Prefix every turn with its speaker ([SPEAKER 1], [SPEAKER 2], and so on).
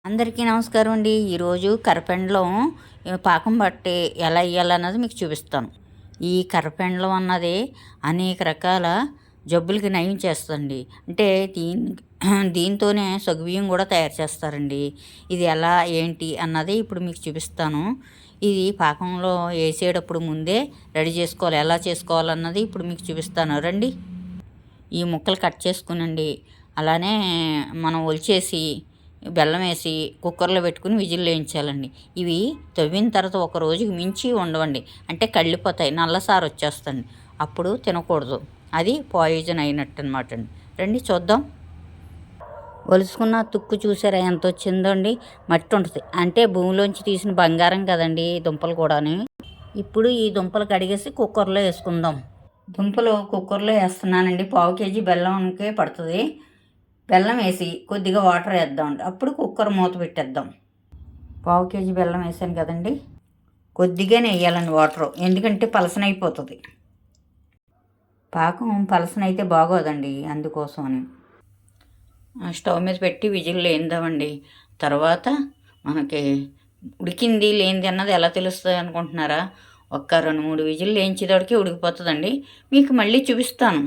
[SPEAKER 1] అందరికీ నమస్కారం అండి. ఈరోజు కరపెండలం పాకం బట్టి ఎలా వేయాలన్నది మీకు చూపిస్తాను. ఈ కరపెండలం అన్నది అనేక రకాల జబ్బులకి నయం చేస్తుంది. అంటే దీంతోనే సగ్గుబియ్యం కూడా తయారు చేస్తారండి. ఇది ఎలా ఏంటి అన్నది ఇప్పుడు మీకు చూపిస్తాను. ఇది పాకంలో వేసేటప్పుడు ముందే రెడీ చేసుకోవాలి. ఎలా చేసుకోవాలన్నది ఇప్పుడు మీకు చూపిస్తాను రండి. ఈ ముక్కలు కట్ చేసుకునండి. అలానే మనం ఒలిచేసి బెల్లం వేసి కుక్కర్లో పెట్టుకుని విజిల్ వేయించాలండి. ఇవి తవ్విన తర్వాత ఒక రోజుకి మించి ఉండవండి. అంటే కళ్ళిపోతాయి, నల్లసారు వచ్చేస్తుంది. అప్పుడు తినకూడదు, అది పాయిజన్ అయినట్టు అనమాట అండి. రండి చూద్దాం. ఒలుసుకున్న తుక్కు చూసారా ఎంత వచ్చిందో అండి. మట్టి ఉంటుంది, అంటే భూమిలోంచి తీసిన బంగారం కదండి దుంపలు కూడాని. ఇప్పుడు ఈ దుంపలు కడిగేసి కుక్కర్లో వేసుకుందాం. దుంపలు కుక్కర్లో వేస్తున్నానండి. పావు కేజీ బెల్లంకే పడుతుంది. బెల్లం వేసి కొద్దిగా వాటర్ వేద్దామండి. అప్పుడు కుక్కర్ మూత పెట్టేద్దాం. పావు కేజీ బెల్లం వేసాను కదండి, కొద్దిగానే వేయాలండి వాటర్, ఎందుకంటే పలసనైపోతుంది. పాకం పలసనైతే బాగోదండి, అందుకోసమని. స్టవ్ మీద పెట్టి విజిల్ వేద్దామండి. తర్వాత మనకి ఉడికింది లేనిది అన్నది ఎలా తెలుస్తుంది అనుకుంటున్నారా? ఒక్క 2-3 విజిల్ వేయించేటోడికి ఉడికిపోతుందండి. మీకు మళ్ళీ చూపిస్తాను.